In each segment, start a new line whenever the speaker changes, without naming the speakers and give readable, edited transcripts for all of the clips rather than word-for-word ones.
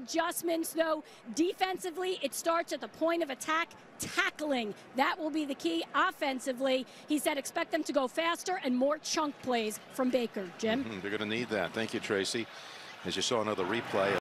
adjustments, though. Defensively, it starts at the point of attack. Tackling, that will be the key. Offensively, he said expect them to go faster and more chunk plays from Baker. Jim?
They're going to need that. Thank you, Tracy. As you saw another replay.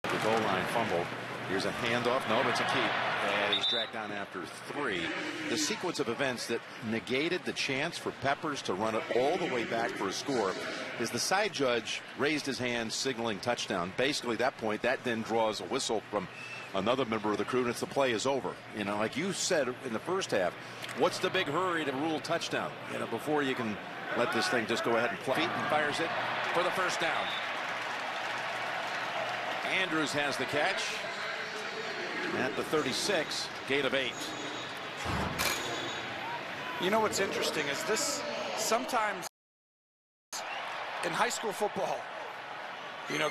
The goal line fumble. Here's a handoff. No, it's a keep. And he's dragged down after 3. The sequence of events that negated the chance for Peppers to run it all the way back for a score is the side judge raised his hand signaling touchdown. Basically, at that point, that then draws a whistle from another member of the crew, and it's the play is over. You know, like you said in the first half, what's the big hurry to rule touchdown? You know, before you can let this thing just go ahead and play. And fires it for the first down. Andrews has the catch at the 36, gain of 8.
You know what's interesting is this, sometimes in high school football, you know,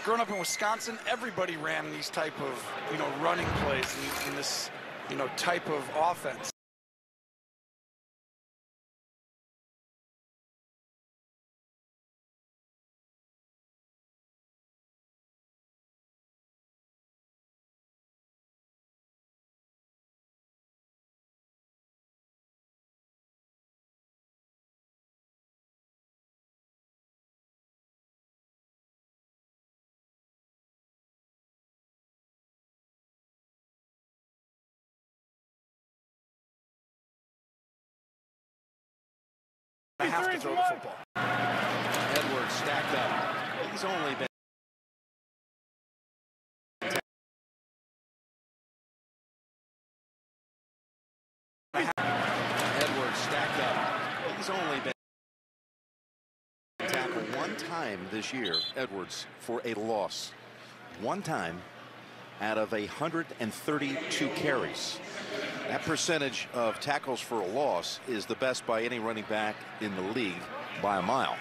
growing up in Wisconsin, everybody ran these type of, you know, running plays in this, you know, type of offense. I have to throw the football.
Edwards stacked up. He's only been Edwards stacked up. He's only been tackled 1 time this year, Edwards, for a loss. 1 time out of 132 carries. That percentage of tackles for a loss is the best by any running back in the league by a mile.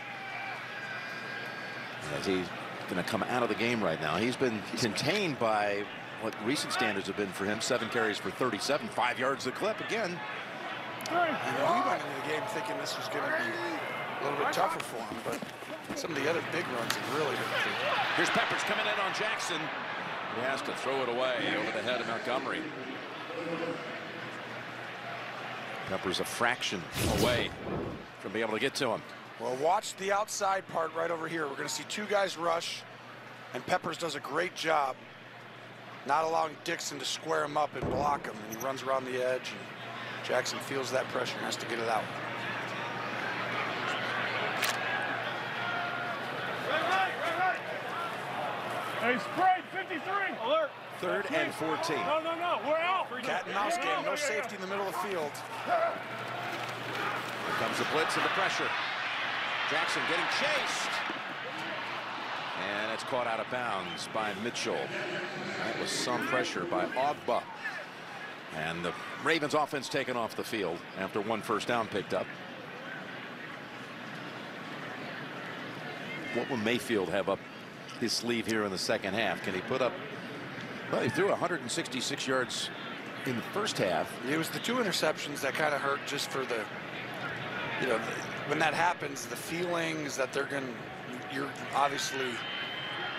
As he's going to come out of the game right now. He's been contained by what recent standards have been for him. 7 carries for 37, 5 yards a clip again.
You know, we went into the game thinking this was going to be a little bit tougher for him, but some of the other big runs have really been.
Here's Peppers coming in on Jackson. He has to throw it away over the head of Montgomery. Peppers a fraction away from being able to get to him.
Well, watch the outside part right over here. We're going to see 2 guys rush, and Peppers does a great job not allowing Dixon to square him up and block him. And he runs around the edge, and Jackson feels that pressure and has to get it out.
Hey, sprayed 53. Alert.
3rd and 14.
No, we're out.
Cat and mouse game, no safety in the middle of the field.
Here comes the blitz and the pressure. Jackson getting chased. And it's caught out of bounds by Mitchell. That was some pressure by Ogba. And the Ravens offense taken off the field after 1 first down picked up. What will Mayfield have up his sleeve here in the second half? Can he put up? Well, he threw 166 yards in the first half.
It was the 2 interceptions that kind of hurt, just for the, you know, when that happens, the feelings that you're obviously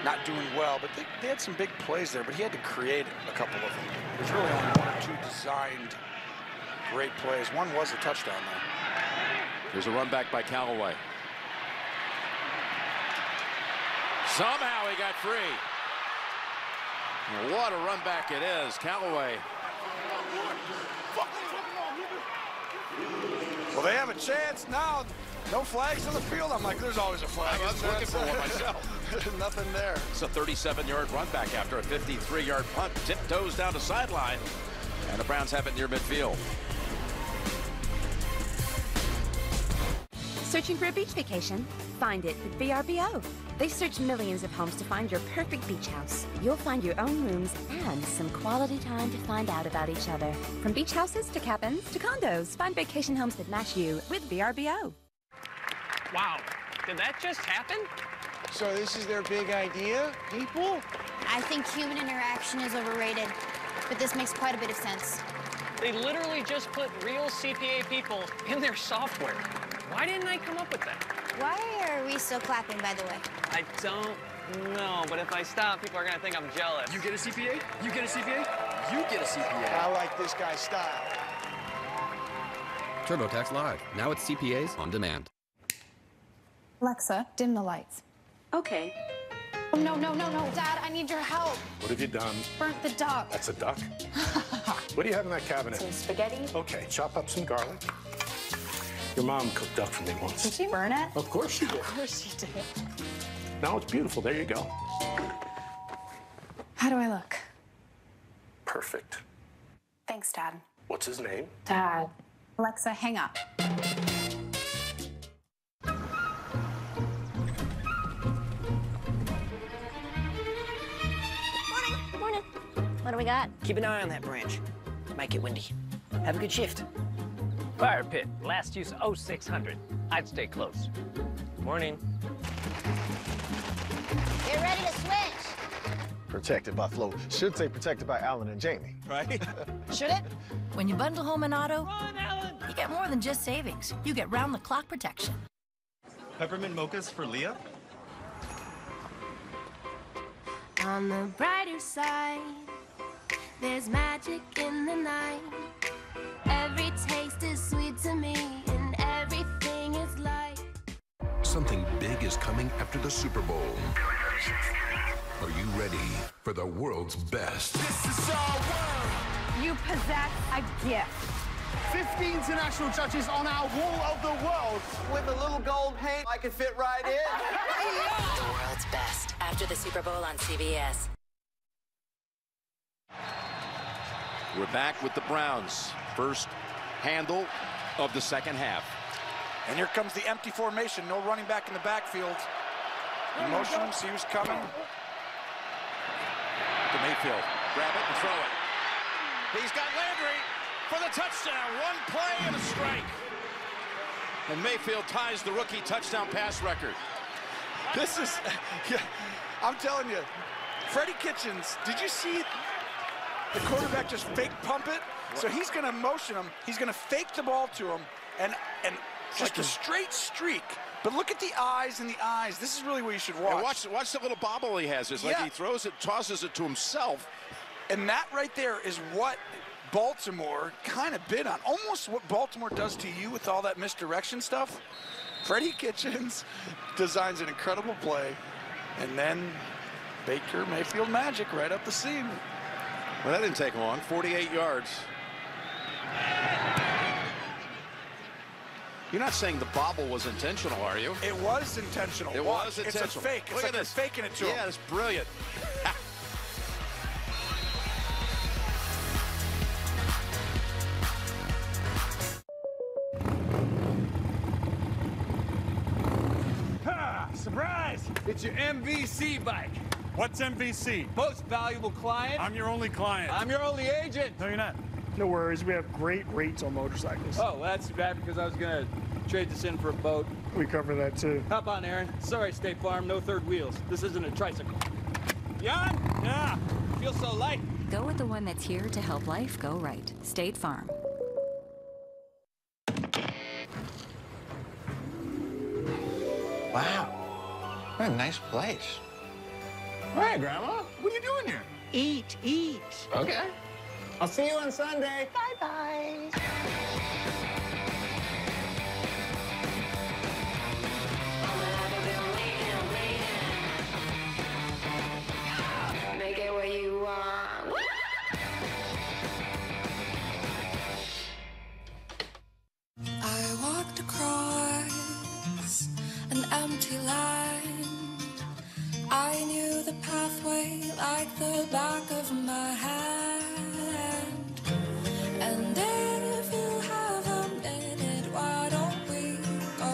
not doing well, but they had some big plays there, but he had to create a couple of them. There's really only 1 or 2 designed great plays. One was a touchdown, though.
There's a run back by Callaway. Somehow he got free. What a run back it is. Callaway.
Well, they have a chance now. No flags on the field. I'm like, there's always a flag.
I was looking for one myself.
Nothing there.
It's a 37-yard run back after a 53-yard punt. Tiptoes down the sideline. And the Browns have it near midfield.
Searching for a beach vacation? Find it with VRBO. They've searched millions of homes to find your perfect beach house. You'll find your own rooms and some quality time to find out about each other. From beach houses to cabins to condos, find vacation homes that match you with VRBO.
Wow, did that just happen?
So this is their big idea, people?
I think human interaction is overrated, but this makes quite a bit of sense.
They literally just put real CPA people in their software. Why didn't I come up with that?
Why are we still clapping, by the way?
I don't know, but if I stop, people are gonna think I'm jealous.
You get a CPA? You get a CPA? You get a CPA.
I like this guy's style.
TurboTax Live. Now it's CPAs on demand.
Alexa, dim the lights.
Okay.
Oh, no, no, no, no. Dad, I need your help.
What have you done?
Burnt the duck.
That's a duck? What do you have in that cabinet?
Some spaghetti.
Okay, chop up some garlic. Your mom cooked duck for me once.
Did she burn it?
Of course she did.
Of course she did.
Now it's beautiful. There you go.
How do I look?
Perfect.
Thanks, Dad.
What's his name?
Dad. Alexa, hang up.
Morning. What do we got?
Keep an eye on that branch. Might get windy. Have a good shift.
Fire pit. Last use 0600. I'd stay close.
Morning.
Get ready to switch.
Protected by Flo. Should say protected by Alan and Jamie.
Right?
Should it?
When you bundle home and auto, you get more than just savings. You get round-the-clock protection.
Peppermint mochas for Leah?
On the brighter side, there's magic in the night. Every taste is sweet to me, and everything is light.
Something big is coming after the Super Bowl. Are you ready for the world's best?
This is our world.
You possess a gift.
50 international judges on our wall of the world.
With a little gold paint, I could fit right in.
The world's best after the Super Bowl on CBS.
We're back with the Browns. First handle of the second half.
And here comes the empty formation. No running back in the backfield. In motion, see who's coming.
To Mayfield. Grab it and throw it. He's got Landry for the touchdown. One play and a strike. And Mayfield ties the rookie touchdown pass record.
This is, yeah, I'm telling you, Freddie Kitchens, did you see the quarterback just fake pump it? So he's going to motion him. He's going to fake the ball to him and just a straight streak. But look at the eyes and the eyes. This is really what you should watch.
Yeah, watch the little bobble he has. It's like he throws it, tosses it to himself.
And that right there is what Baltimore kind of bid on. Almost what Baltimore does to you with all that misdirection stuff. Freddie Kitchens designs an incredible play. And then Baker Mayfield magic right up the seam.
Well, that didn't take long. 48 yards. You're not saying the bobble was intentional, are you?
It was intentional.
It was intentional.
It's a fake. It's
Look
like
at
they're
this.
faking it to him.
Yeah, it's brilliant.
Surprise!
It's your MVC bike.
What's MVC?
Most valuable client.
I'm your only client.
I'm your only agent.
No, you're not.
No worries, we have great rates on motorcycles.
Oh, well, that's too bad because I was gonna trade this in for a boat.
We cover that too.
Hop on, Aaron. Sorry, State Farm, no third wheels. This isn't a tricycle. Jan? Yeah. Feels so light.
Go with the one that's here to help life go right. State Farm.
Wow. What a nice place.
All right, Grandma. What are you doing here?
Eat, eat.
Okay.
I'll see you on Sunday.
Bye-bye.
Make it what you want.
I walked across an empty land. I knew the pathway like the back of my hand. And if you have a minute, why don't we go?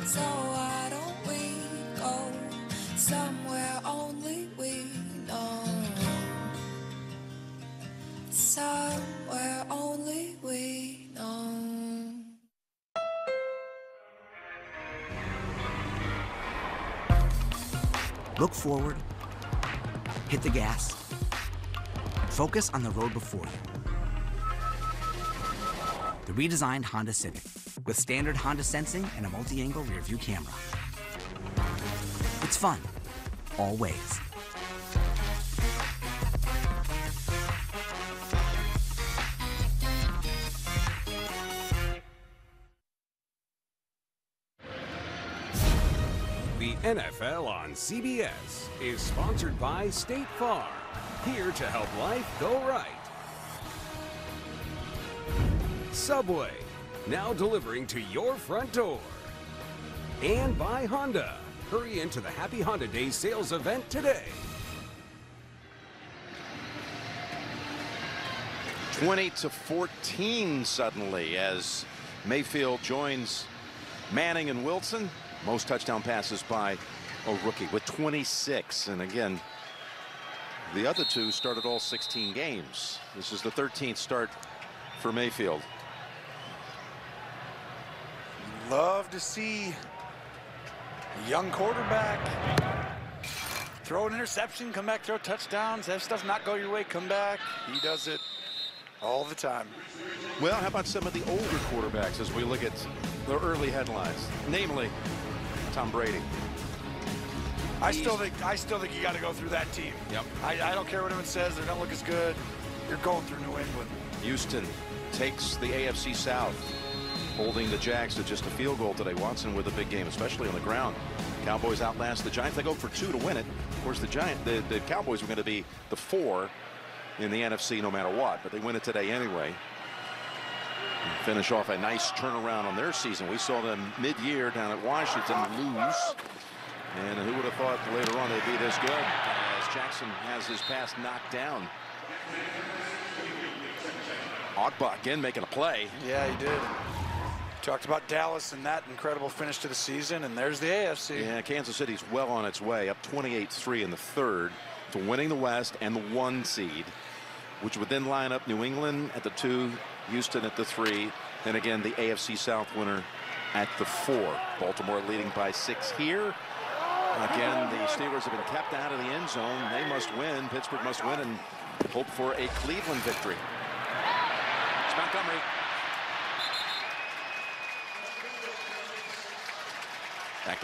So why don't we go somewhere only we know? Somewhere only we know.
Look forward, hit the gas, focus on the road before you. The redesigned Honda Civic,
with standard Honda sensing and a multi-angle rear-view camera. It's fun, always.
The NFL on CBS is sponsored by State Farm, here to help life go right. Subway, now delivering to your front door. And by Honda. Hurry into the Happy Honda Days sales event today.
20-14 suddenly as Mayfield joins Manning and Wilson. Most touchdown passes by a rookie with 26. And again, the other two started all 16 games. This is the 13th start for Mayfield.
Love to see a young quarterback throw an interception, come back, throw touchdowns, have stuff not go your way, come back. He does it all the time.
Well, how about some of the older quarterbacks as we look at the early headlines, namely Tom Brady.
I still think you got to go through that team.
Yep.
I don't care what anyone says, they're going to look as good. You're going through New England.
Houston takes the AFC South, holding the Jags to just a field goal today. Watson with a big game, especially on the ground. Cowboys outlast the Giants. They go for 2 to win it. Of course, the Cowboys were going to be the 4 in the NFC no matter what, but they win it today anyway. And finish off a nice turnaround on their season. We saw them mid-year down at Washington lose. And who would have thought later on they'd be this good as Jackson has his pass knocked down. Ogbah again making a play.
Yeah, he did. Talked about Dallas and that incredible finish to the season, and there's the AFC.
Yeah, Kansas City's well on its way, up 28-3 in the third to winning the West and the 1 seed, which would then line up New England at the 2, Houston at the 3, then again the AFC South winner at the 4. Baltimore leading by 6 here. Again, the Steelers have been kept out of the end zone. They must win. Pittsburgh must win and hope for a Cleveland victory. It's Montgomery.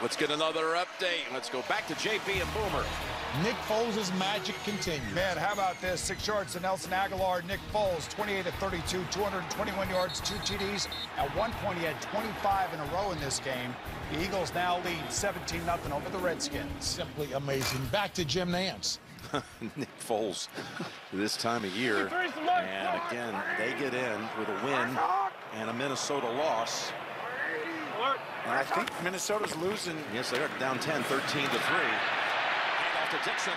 Let's get another update. Let's go back to JP and Boomer.
Nick Foles' magic continues.
Man, how about this? 6 yards to Nelson Aguilar. Nick Foles, 28 of 32, 221 yards, 2 TDs. At one point, he had 25 in a row in this game. The Eagles now lead 17-0 over the Redskins.
Simply amazing. Back to Jim Nantz.
Nick Foles this time of year. And again, they get in with a win and a Minnesota loss.
And I think Minnesota's losing.
Yes, they are down 10, 13-3. Hand off to Dixon.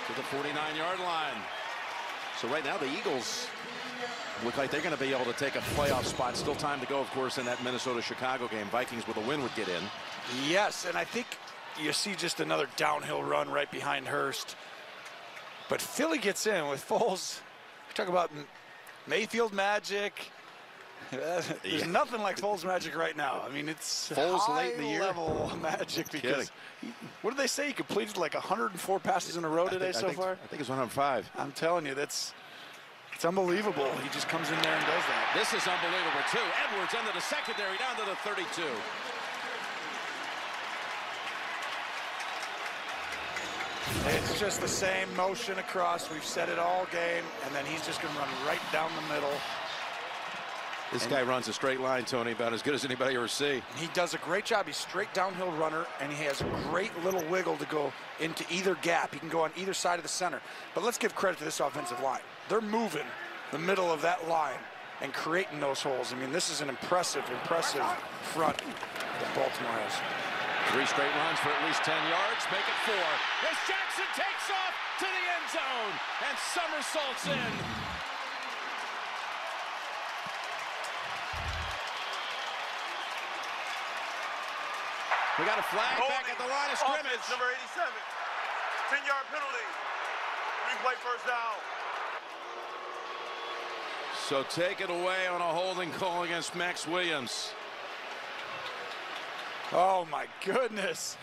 To the 49-yard line. So right now the Eagles look like they're going to be able to take a playoff spot. Still time to go, of course, in that Minnesota-Chicago game. Vikings with a win would get in.
Yes, and I think you see just another downhill run right behind Hurst. But Philly gets in with Foles. Talk about Mayfield magic. There's nothing like Foles magic right now. I mean, it's
Foles late in the year
level magic because what did they say? He completed like 104 passes in a row today so far.
I think it's 105.
I'm telling you, it's unbelievable. He just comes in there and does that.
This is unbelievable too. Edwards into the secondary down to the 32.
It's just the same motion across. We've said it all game, and then he's just going to run right down the middle.
This guy runs a straight line, Tony, about as good as anybody ever see.
He does a great job. He's a straight downhill runner, and he has a great little wiggle to go into either gap. He can go on either side of the center. But let's give credit to this offensive line. They're moving the middle of that line and creating those holes. I mean, this is an impressive front that Baltimore has.
3 straight runs for at least 10 yards. Make it 4. As Jackson takes off to the end zone and somersaults in. We got a flag back at the line of scrimmage.
Offense, number 87. 10-yard penalty. 3-play first down.
So take it away on a holding call against Max Williams.
Oh my goodness.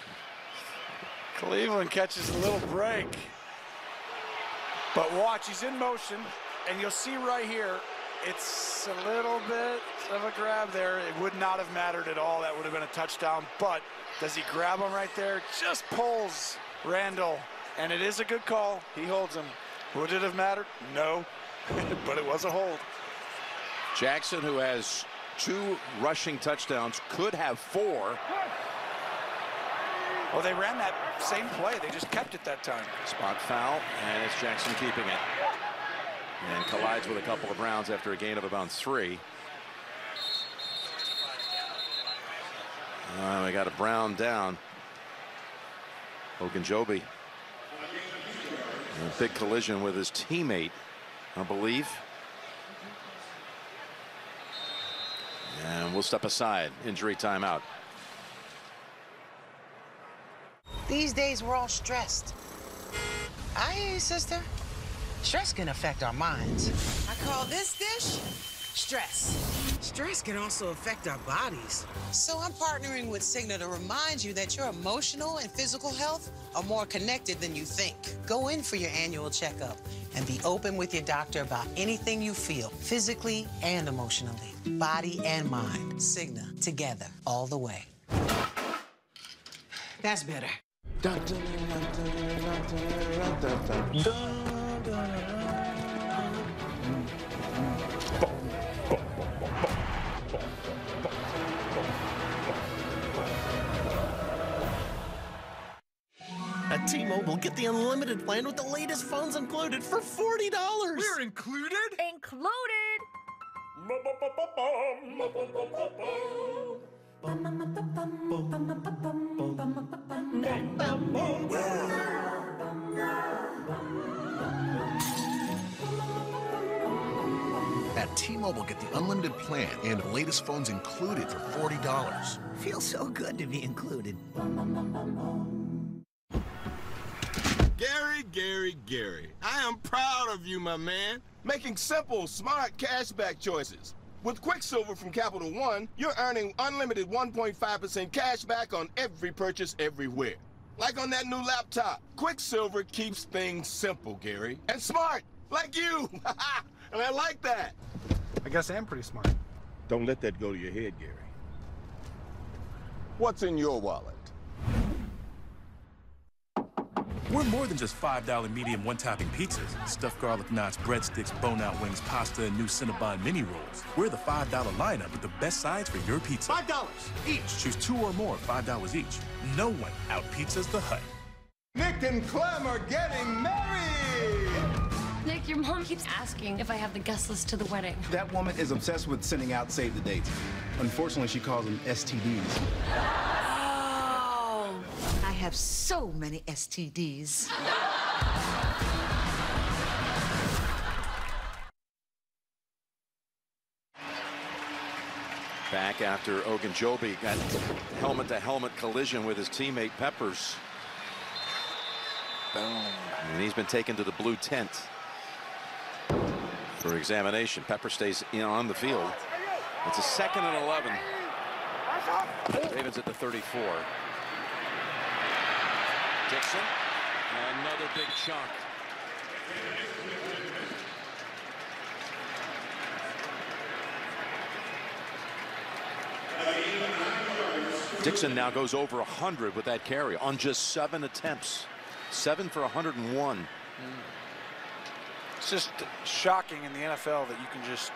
Cleveland catches a little break. But watch, he's in motion, and you'll see right here, it's a little bit of a grab there. It would not have mattered at all. That would have been a touchdown. But does he grab him right there? Just pulls Randall. And it is a good call. He holds him. Would it have mattered? No. But it was a hold.
Jackson, who has 2 rushing touchdowns, could have 4.
Well, they ran that same play. They just kept it that time.
Spot foul, and it's Jackson keeping it. And collides with a couple of Browns after a gain of about 3. We got a Brown down. Ogunjobi. A big collision with his teammate, I believe. And we'll step aside. Injury timeout.
These days, we're all stressed. I hear you, sister. Stress can affect our minds. I call this dish stress. Stress can also affect our bodies. So I'm partnering with Cigna to remind you that your emotional and physical health are more connected than you think. Go in for your annual checkup and be open with your doctor about anything you feel, physically and emotionally, body and mind. Cigna, together, all the way. That's better.
At T-Mobile, get the unlimited plan with the latest phones included for $40.
We're included?
Included!
At T-Mobile, get the unlimited plan and the latest phones included for $40.
Feels so good to be included.
Gary, I am proud of you, my man. Making simple, smart cashback choices. With Quicksilver from Capital One, you're earning unlimited 1.5% cash back on every purchase everywhere. Like on that new laptop. Quicksilver keeps things simple, Gary. And smart, like you. And I like that.
I guess I am pretty smart.
Don't let that go to your head, Gary. What's in your wallet?
We're more than just $5 medium one-topping pizzas, stuffed garlic knots, breadsticks, bone-out wings, pasta, and new Cinnabon mini rolls. We're the $5 lineup with the best sides for your pizza.
$5 each.
Choose 2 or more, $5 each. No one out-pizzas the Hut.
Nick and Clem are getting married!
Nick, your mom keeps asking if I have the guest list to the wedding.
That woman is obsessed with sending out save the dates. Unfortunately, she calls them STDs.
I have so many STDs.
Back after Ogunjobi got helmet-to-helmet collision with his teammate Peppers. Boom. And he's been taken to the blue tent for examination. Pepper stays on the field. It's a 2nd and 11. Ravens at the 34. Dixon, another big chunk. Dixon now goes over 100 with that carry on just 7 attempts. 7 for 101.
It's just shocking in the NFL that you can just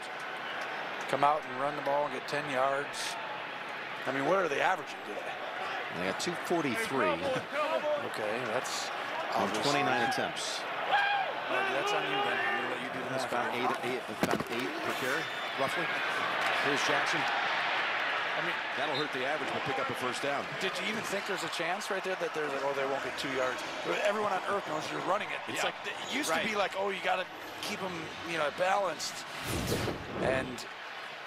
come out and run the ball and get 10 yards. I mean, what are they averaging today?
They got 243.
Okay, that's
on 29 attempts.
That's on you then. I'm gonna let you do the
That's
math.
about 8 per carry, roughly. Here's Jackson.
I mean,
that'll hurt the average, but pick up a first down.
Did you even think there's a chance right there that they're like, oh, they won't get 2 yards? Everyone on earth knows you're running it. It's like it used to be like, oh, you got to keep them, balanced, and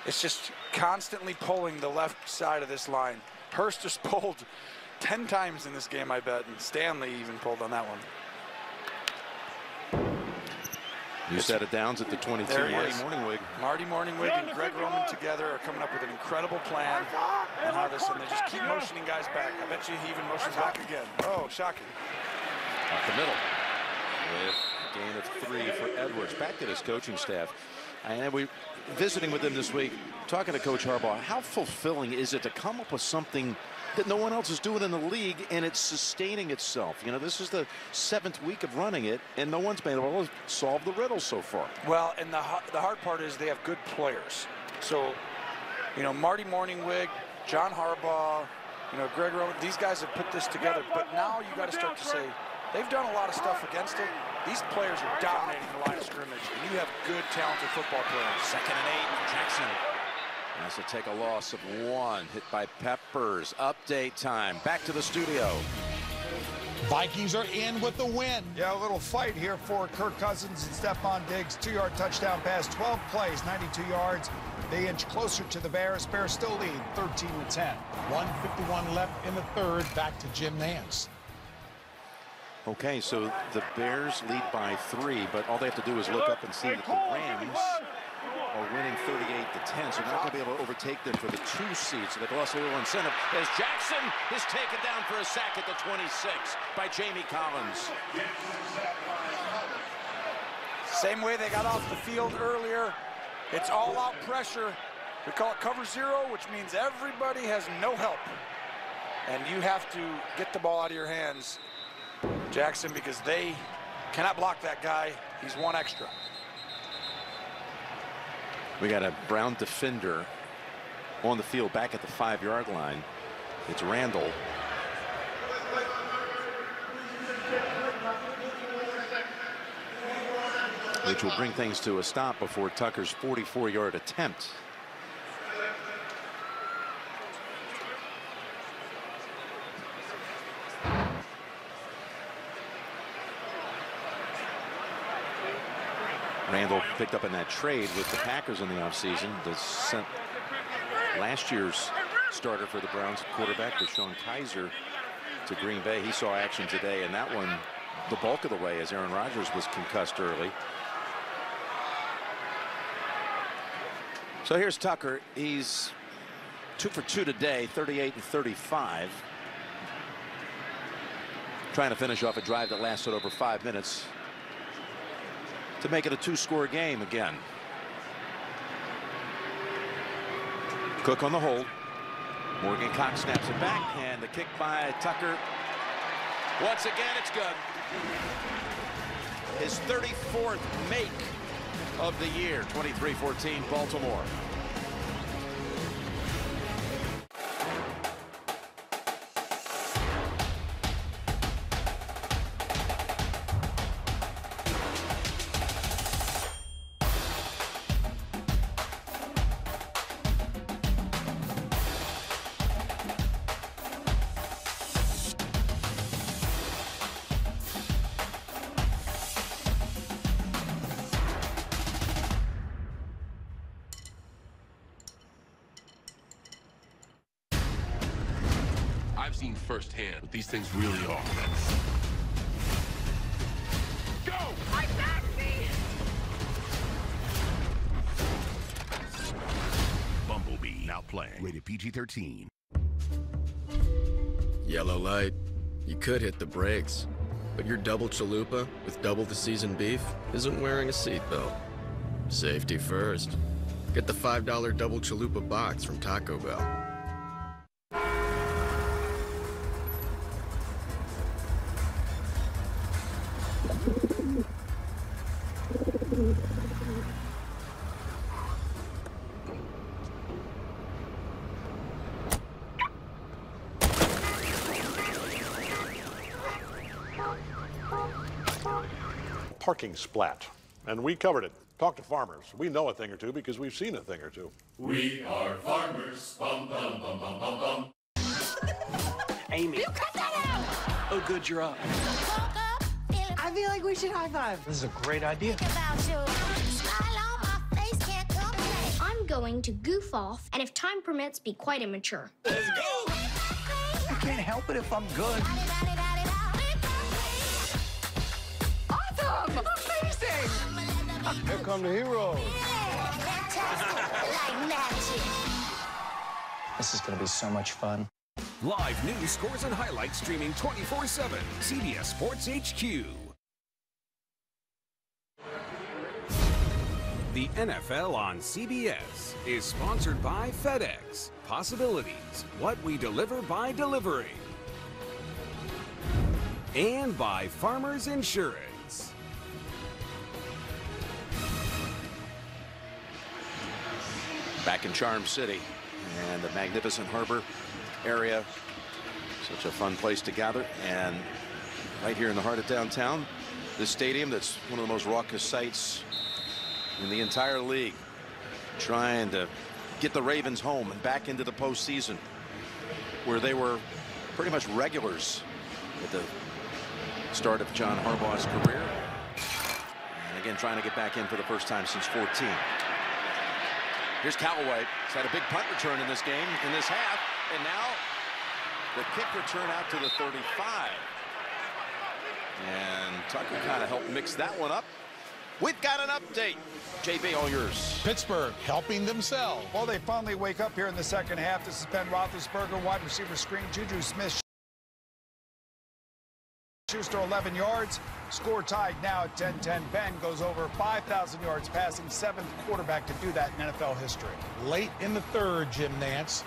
it's just constantly pulling the left side of this line. Hurst just pulled 10 times in this game, I bet, and Stanley even pulled on that one.
New set of downs at the 22. Marty Morningwig.
Marty Morningwig and Greg Roman together are coming up with an incredible plan on how this, and they just keep motioning guys back. I bet you he even motions back again. Oh, shocking.
Up the middle with a gain of 3 for Edwards. Back to his coaching staff. And we visiting with him this week, talking to Coach Harbaugh. How fulfilling is it to come up with something that no one else is doing in the league, and it's sustaining itself? You know, this is the 7th week of running it, and no one's been able to solve the riddle so far.
Well, and the hard part is they have good players. So, you know, Marty Morningwig, John Harbaugh, you know, Greg Roman, these guys have put this together. But now you got to start to say, they've done a lot of stuff against it. These players are dominating the line of scrimmage, and you have good, talented football players.
2nd and 8, Jackson has to take a loss of 1, hit by Peppers. Update time. Back to the studio.
Vikings are in with the win.
Yeah, a little fight here for Kirk Cousins and Stephon Diggs. 2-yard touchdown pass, 12 plays, 92 yards. They inch closer to the Bears. Bears still lead 13-10.
1:51 left in the 3rd. Back to Jim Nantz.
Okay, so the Bears lead by 3, but all they have to do is look up and see that the Rams are winning 38-10, so they're not going to be able to overtake them for the 2 seed. So they've lost a little incentive as Jackson is taken down for a sack at the 26 by Jamie Collins.
Same way they got off the field earlier. It's all-out pressure. We call it cover 0, which means everybody has no help. And you have to get the ball out of your hands, Jackson, because they cannot block that guy. He's 1 extra.
We got a Brown defender on the field back at the 5-yard line. It's Randall. Which will bring things to a stop before Tucker's 44-yard attempt. Randall picked up in that trade with the Packers in the offseason. Sent last year's starter for the Browns, quarterback DeShone Kizer, to Green Bay. He saw action today, and that one the bulk of the way as Aaron Rodgers was concussed early. So here's Tucker. He's 2 for 2 today, 38-35. Trying to finish off a drive that lasted over 5 minutes to make it a 2-score game again. Cook on the hold. Morgan Cox snaps it back, and the kick by Tucker. Once again, it's good. His 34th make of the year. 23-14 Baltimore.
I've seen firsthand what these things really are. Go!
I back me!
Bumblebee, now playing. Rated PG-13.
Yellow light. You could hit the brakes, but your double chalupa with double the seasoned beef isn't wearing a seatbelt. Safety first. Get the $5 double chalupa box from Taco Bell.
Parking splat, and we covered it. Talk to farmers. We know a thing or two because we've seen a thing or two.
We are farmers. Bum, bum, bum, bum, bum, bum.
Amy.
You cut that out!
Oh, good, you're up.
I feel like we should high five.
This is a great idea.
I'm going to goof off, and if time permits, be quite immature.
Let's go! I can't help it if I'm good.
Awesome! Amazing!
Here come the heroes.
This is going to be so much fun.
Live news, scores, and highlights streaming 24/7. CBS Sports HQ. The NFL on CBS is sponsored by FedEx. Possibilities, what we deliver by delivery. And by Farmers Insurance.
Back in Charm City and the magnificent harbor area. Such a fun place to gather. And right here in the heart of downtown, this stadium that's one of the most raucous sights in the entire league, trying to get the Ravens home and back into the postseason, where they were pretty much regulars at the start of John Harbaugh's career. And again, trying to get back in for the first time since 14. Here's Callaway. He's had a big punt return in this game, in this half, and now the kick return out to the 35. And Tucker kind of helped mix that one up. We've got an update. JB, all yours.
Pittsburgh helping themselves.
Well, they finally wake up here in the second half. This is Ben Roethlisberger, wide receiver screen. Juju Smith-Schuster 11 yards. Score tied now at 10-10. Ben goes over 5,000 yards passing, 7th quarterback to do that in NFL history.
Late in the third, Jim Nance.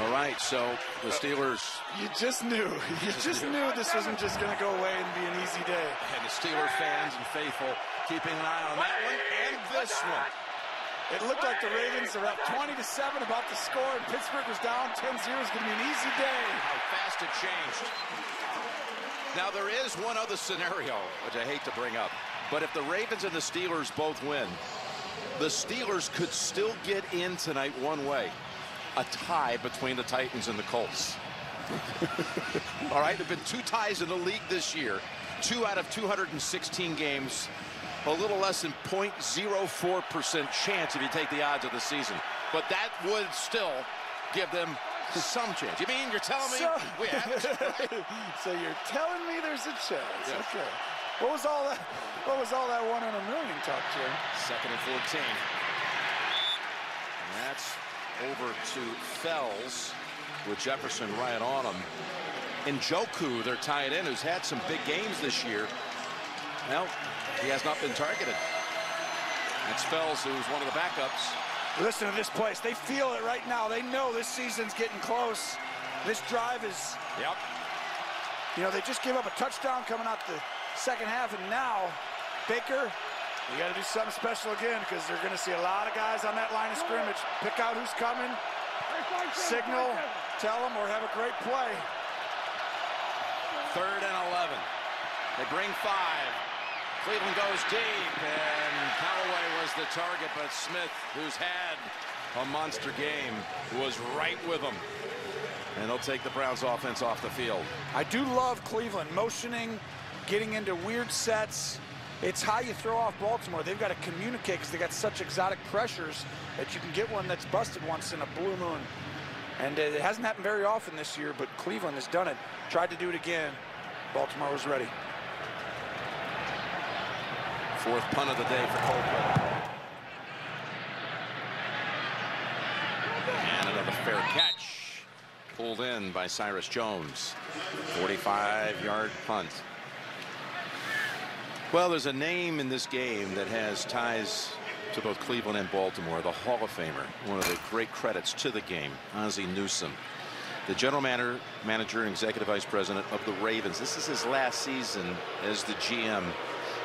All right, so the Steelers.
You just knew. You just knew this wasn't just going to go away and be an easy day.
And the Steelers fans and faithful keeping an eye on that one and this one.
It looked like the Ravens are up 20-7, about to score, and Pittsburgh was down 10-0. It's going to be an easy day.
How fast it changed. Now, there is one other scenario, which I hate to bring up, but if the Ravens and the Steelers both win, the Steelers could still get in tonight one way. A tie between the Titans and the Colts. All right, there have been 2 ties in the league this year. 2 out of 216 games. A little less than 0.04% chance if you take the odds of the season. But that would still give them some chance. You mean you're telling me we have it?
So you're telling me there's a chance.
Yeah.
Okay. What was all that 1 in a million talk, Jim?
2nd and 14. And that's over to Fells with Jefferson right on him. And Njoku, their tight end, who's had some big games this year. Well, he has not been targeted. It's Fells, who's one of the backups.
Listen to this place. They feel it right now. They know this season's getting close. This drive is...
Yep.
You know, they just gave up a touchdown coming out the second half, and now Baker, you got to do something special again, because they're going to see a lot of guys on that line of scrimmage. Pick out who's coming, signal, tell them, or have a great play.
3rd and 11. They bring 5. Cleveland goes deep, and Callaway was the target, but Smith, who's had a monster game, was right with them. And they'll take the Browns offense off the field.
I do love Cleveland motioning, getting into weird sets. It's how you throw off Baltimore. They've got to communicate because they got such exotic pressures that you can get one that's busted once in a blue moon. And it hasn't happened very often this year, but Cleveland has done it. Tried to do it again. Baltimore was ready.
4th punt of the day for Coldwell. And another fair catch. Pulled in by Cyrus Jones. 45-yard punt. Well, there's a name in this game that has ties to both Cleveland and Baltimore. The Hall of Famer. One of the great credits to the game. Ozzie Newsome. The general manager and executive vice president of the Ravens. This is his last season as the GM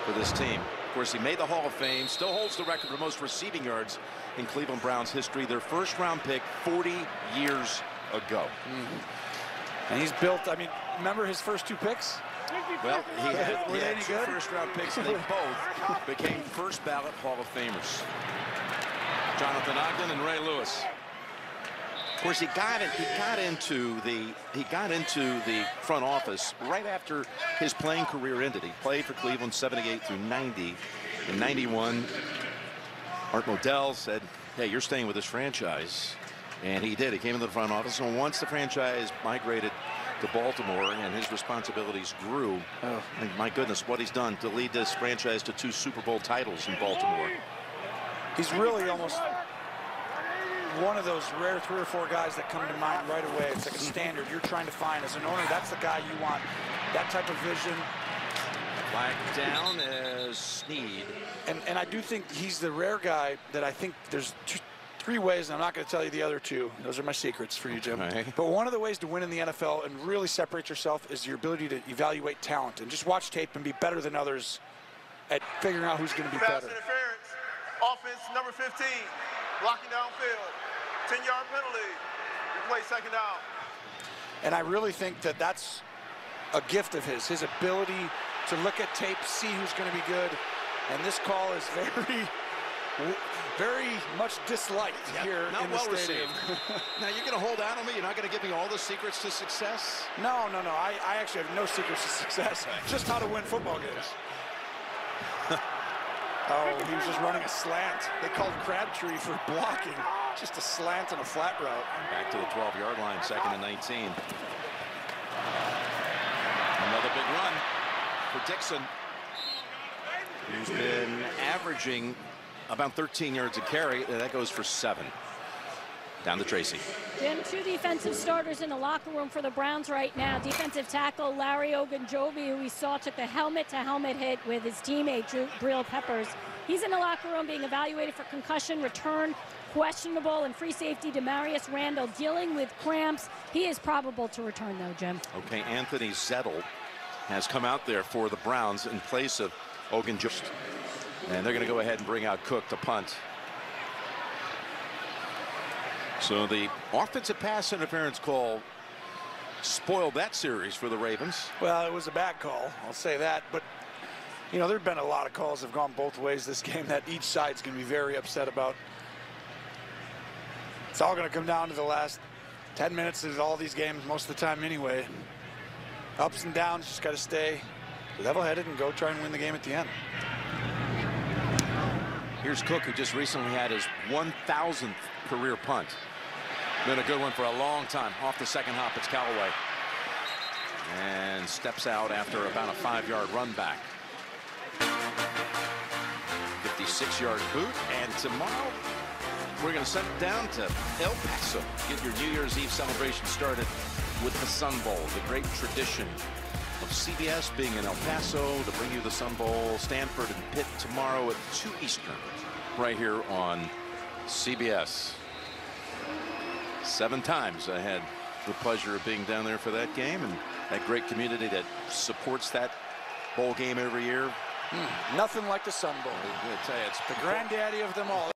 for this team. Of course, he made the Hall of Fame, still holds the record for most receiving yards in Cleveland Browns history. Their 1st-round pick 40 years ago.
And he's built, I mean, remember his first 2 picks?
Well, he had 2
good?
first-round picks, and they both became first-ballot Hall of Famers. Jonathan Ogden and Ray Lewis. Of course, he got into the front office right after his playing career ended. He played for Cleveland 78 through 90. In 91, Art Modell said, "Hey, you're staying with this franchise," and he did. He came into the front office, and once the franchise migrated to Baltimore and his responsibilities grew, my goodness, what he's done to lead this franchise to 2 Super Bowl titles in Baltimore.
He's really almost one of those rare 3 or 4 guys that come to mind right away. It's like a standard you're trying to find as an owner. That's the guy you want. That type of vision.
Flag down as Snead.
And I do think he's the rare guy that I think there's three ways, and I'm not going to tell you the other two. Those are my secrets for you, Jim.
Okay.
But one of the ways to win in the NFL and really separate yourself is your ability to evaluate talent and just watch tape and be better than others at figuring out who's going to be
Pass
better.
interference. Offense number 15. Blocking downfield. 10-yard penalty. Replay second down.
And I really think that that's a gift of his ability to look at tape, see who's going to be good. And this call is very much disliked here
not
in the
well
stadium.
received. Now, you're going to hold out on me? You're not going to give me all the secrets to success?
No. I actually have no secrets to success. Just how to win football games. Oh, he was just running a slant. They called Crabtree for blocking. Just a slant and a flat route.
Back to the 12-yard line, 2nd and 19. Another big run for Dixon, who's been averaging about 13 yards a carry. That goes for 7. Down to Tracy.
Jim, 2 defensive starters in the locker room for the Browns right now. Defensive tackle Larry Ogunjobi, who we saw took the helmet-to-helmet hit with his teammate Jabril Peppers. He's in the locker room being evaluated for concussion, return questionable, and free safety Demarius Randall dealing with cramps. He is probable to return, though, Jim.
Okay, Anthony Zettel has come out there for the Browns in place of Ogunjobi. And they're going to go ahead and bring out Cook to punt. So the offensive pass interference call spoiled that series for the Ravens.
Well, it was a bad call, I'll say that. But, you know, there have been a lot of calls that have gone both ways this game that each side's going to be very upset about. It's all going to come down to the last 10 minutes of all these games most of the time anyway. Ups and downs, just got to stay level-headed and go try and win the game at the end.
Here's Cook, who just recently had his 1,000th career punt. Been a good one for a long time. Off the second hop, it's Callaway. And steps out after about a 5-yard run back. 56-yard boot. And tomorrow, we're going to send it down to El Paso. Get your New Year's Eve celebration started with the Sun Bowl, the great tradition of CBS being in El Paso to bring you the Sun Bowl. Stanford and Pitt tomorrow at 2 Eastern, right here on CBS. 7 times I had the pleasure of being down there for that game, and that great community that supports that bowl game every year.
Nothing like the Sun Bowl.
I tell you, it's
the granddaddy of them all.